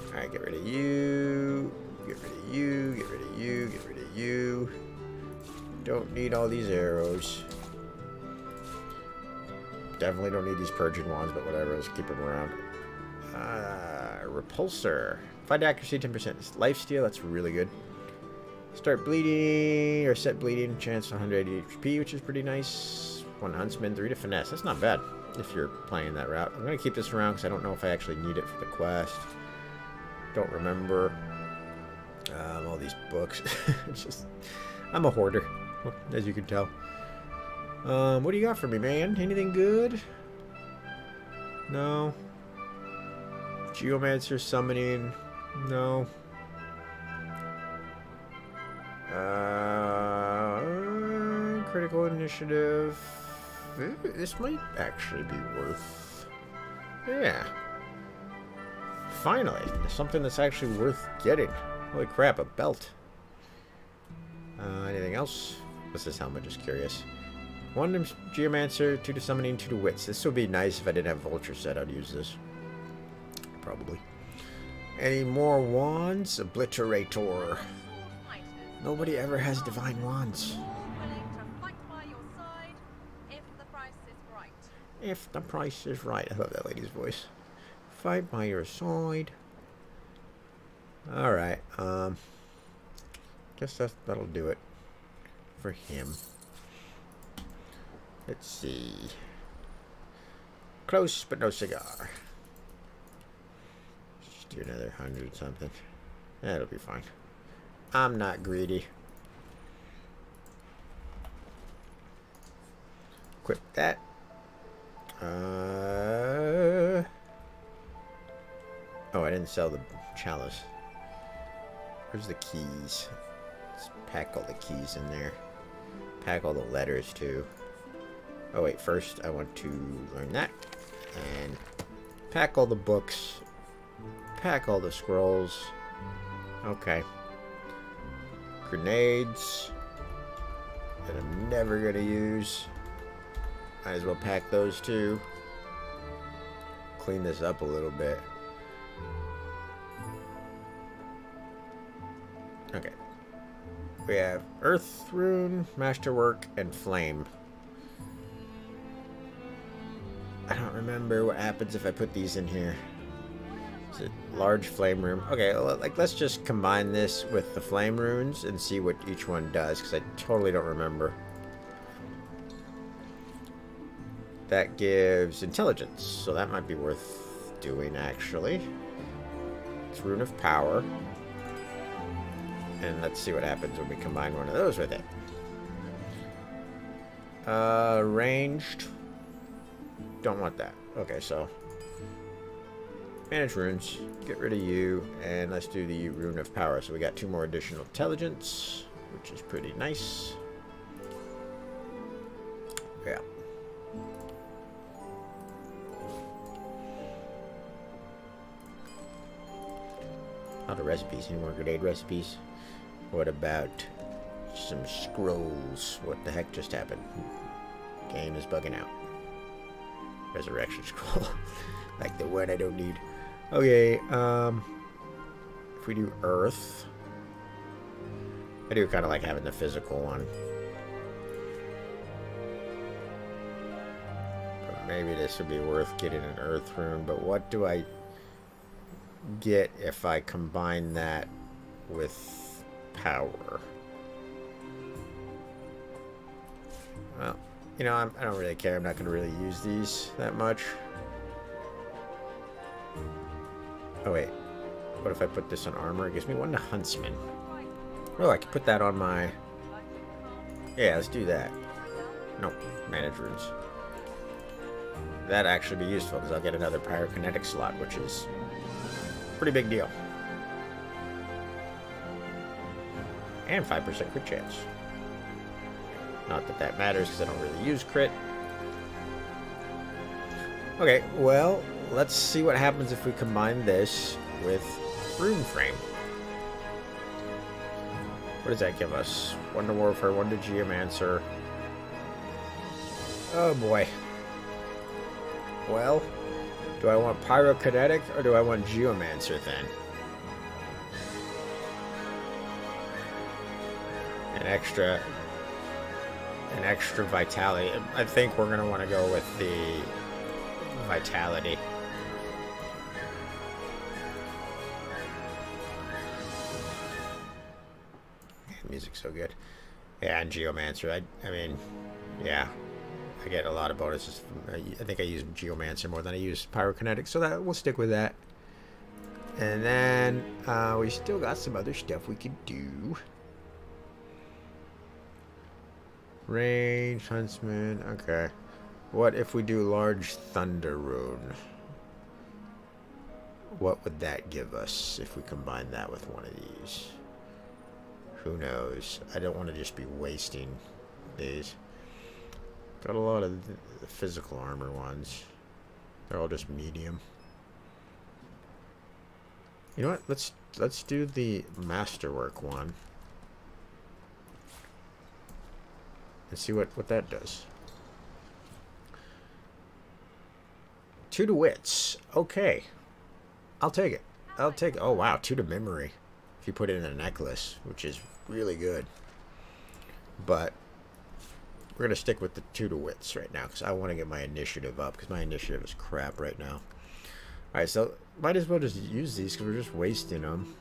Alright, get rid of you. Get rid of you. Get rid of you. Get rid of you. Don't need all these arrows. Definitely don't need these purging wands, but whatever. Let's keep them around. Repulsor. Find accuracy 10%. Lifesteal, that's really good. Start bleeding, or set bleeding, chance 180 HP, which is pretty nice. 1 Huntsman, 3 to Finesse. That's not bad if you're playing that route. I'm going to keep this around because I don't know if I actually need it for the quest. Don't remember. All these books. It's just... I'm a hoarder, as you can tell. What do you got for me, man? Anything good? No. Geomancer summoning. No. Critical initiative. This might actually be worth... Yeah. Finally. Something that's actually worth getting. Holy crap, a belt. Anything else? What's this helmet? Just curious. 1 to Geomancer, 2 to Summoning, 2 to Wits. This would be nice if I didn't have Vulture set. I'd use this. Probably. Any more wands? Obliterator. Nobody ever has divine wands. If the price is right. I love that lady's voice. Fight by your side. Alright, guess that'll do it for him. Let's see. Close, but no cigar. Just do another 100 something. That'll be fine. I'm not greedy. Equip that. Oh, I didn't sell the chalice. Where's the keys? Let's pack all the keys in there. Pack all the letters too. Oh wait, first I want to learn that. And pack all the books. Pack all the scrolls. Okay. Grenades. That I'm never gonna use. Might as well pack those too. Clean this up a little bit. Okay. We have Earth Rune, Masterwork, and Flame. I don't remember what happens if I put these in here. Is it large flame room? Okay, like let's just combine this with the flame runes and see what each one does, because I totally don't remember. That gives intelligence, so that might be worth doing actually. It's Rune of Power. And let's see what happens when we combine one of those with it. Ranged. Don't want that. Okay, so manage runes. Get rid of you. And let's do the Rune of Power. So we got 2 more additional intelligence, which is pretty nice. Yeah. Other recipes. Any more grenade recipes? What about some scrolls? What the heck just happened? Game is bugging out. Resurrection scroll. Like the one I don't need. Okay, if we do earth, I do kind of like having the physical one. But maybe this would be worth getting an earth rune, but what do I get if I combine that with power? Well, you know, I don't really care. I'm not going to really use these that much. Oh, wait. What if I put this on armor? It gives me 1 to Huntsman. Oh, I can put that on my... Yeah, let's do that. Nope. Manage runes. That'd actually be useful, because I'll get another pyrokinetic slot, which is a pretty big deal. And 5% crit chance. Not that that matters, because I don't really use crit. Okay, well, let's see what happens if we combine this with Rune Frame. What does that give us? 1 to Warfare, 1 to Geomancer. Oh boy. Well, do I want Pyrokinetic or do I want Geomancer then? An extra vitality. I think we're going to want to go with the vitality. Music's so good. Yeah, and Geomancer. I mean, yeah, I get a lot of bonuses. I think I use Geomancer more than I use Pyrokinetic, so that we'll stick with that. And then we still got some other stuff we could do. Range, Huntsman. Okay. What if we do Large Thunder Rune? What would that give us if we combine that with one of these? Who knows? I don't want to just be wasting these. Got a lot of the physical armor ones. They're all just medium. You know what? Let's do the masterwork one. And see what that does. 2 to wits. Okay. I'll take it. I'll take it. Oh wow, 2 to memory. If you put it in a necklace, which is really good. But we're going to stick with the 2 to wits right now, because I want to get my initiative up, because my initiative is crap right now. Alright, so might as well just use these, because we're just wasting them.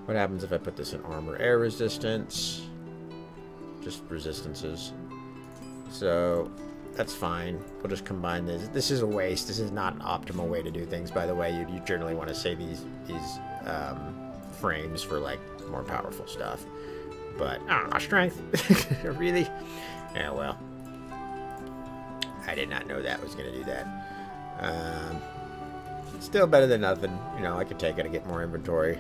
What happens if I put this in armor? Air resistance. Just resistances. So that's fine. We'll just combine this. This is a waste. This is not an optimal way to do things, by the way. You generally want to save these frames for like more powerful stuff. But strength. Really? Yeah, well. I did not know that was going to do that. Still better than nothing. You know, I could take it to get more inventory.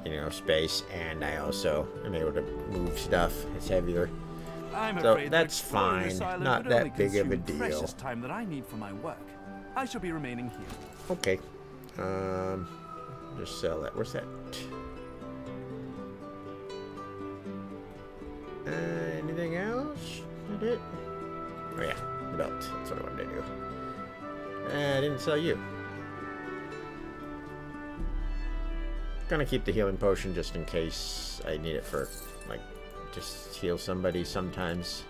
You know, space, and I also am able to move stuff. It's heavier. So that's fine. Not that big of a deal. Precious time that I need for my work. I shall be remaining here. Okay. Just sell that. Where's that? Anything else? Did it? Oh yeah, the belt. That's what I wanted to do. I didn't sell you. Gonna keep the healing potion just in case I need it for, like, just heal somebody sometimes.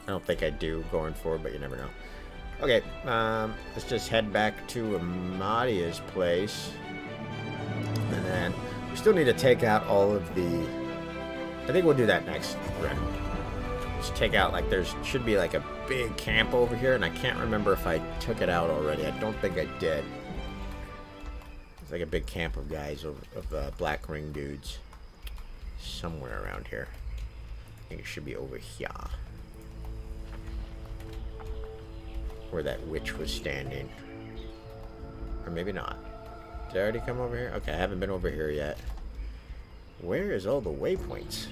I don't think I do going forward, but you never know. Okay, let's just head back to Amadia's place. And then we still need to take out all of the... I think we'll do that next round. Just take out, like, there should be, like, a big camp over here, and I can't remember if I took it out already. I don't think I did. It's like a big camp of guys, of black ring dudes. Somewhere around here. I think it should be over here. Where that witch was standing. Or maybe not. Did I already come over here? Okay, I haven't been over here yet. Where is all the waypoints?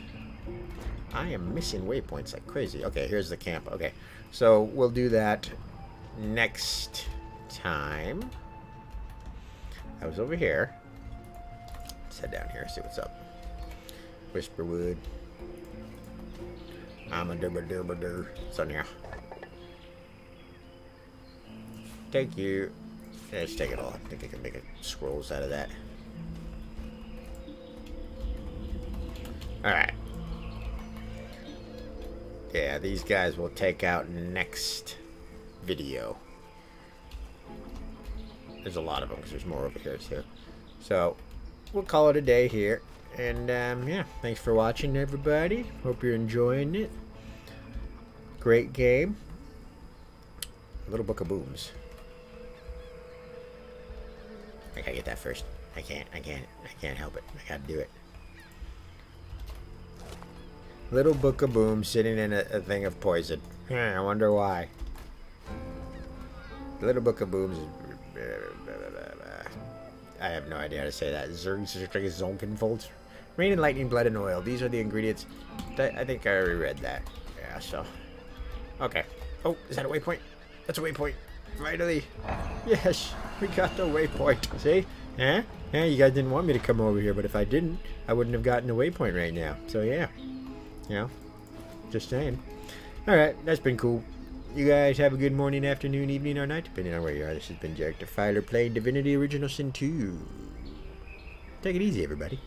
I am missing waypoints like crazy. Okay, here's the camp. Okay, so we'll do that next time. I was over here. Let's head down here, see what's up. Whisperwood. I'm a dubber. So now. Thank you. Yeah, let's take it all. I think I can make scrolls out of that. Alright. Yeah, these guys will take out next video. There's a lot of them because there's more over here too. So, we'll call it a day here. And, yeah, thanks for watching, everybody. Hope you're enjoying it. Great game. Little Book of Booms. I gotta get that first. I can't help it. I gotta do it. Little Book of Booms sitting in a thing of poison. I wonder why. Little Book of Booms is... I have no idea how to say that. Zonkenfold. Rain and lightning, blood and oil. These are the ingredients. I think I already read that. Yeah, so... Okay. Oh, is that a waypoint? That's a waypoint. Finally. Yes, we got the waypoint. See? Huh? Yeah, you guys didn't want me to come over here, but if I didn't, I wouldn't have gotten the waypoint right now. So, yeah. You know? Just saying. Alright, that's been cool. You guys have a good morning, afternoon, evening, or night, depending on where you are. This has been Jarek Defiler playing Divinity Original Sin 2. Take it easy, everybody.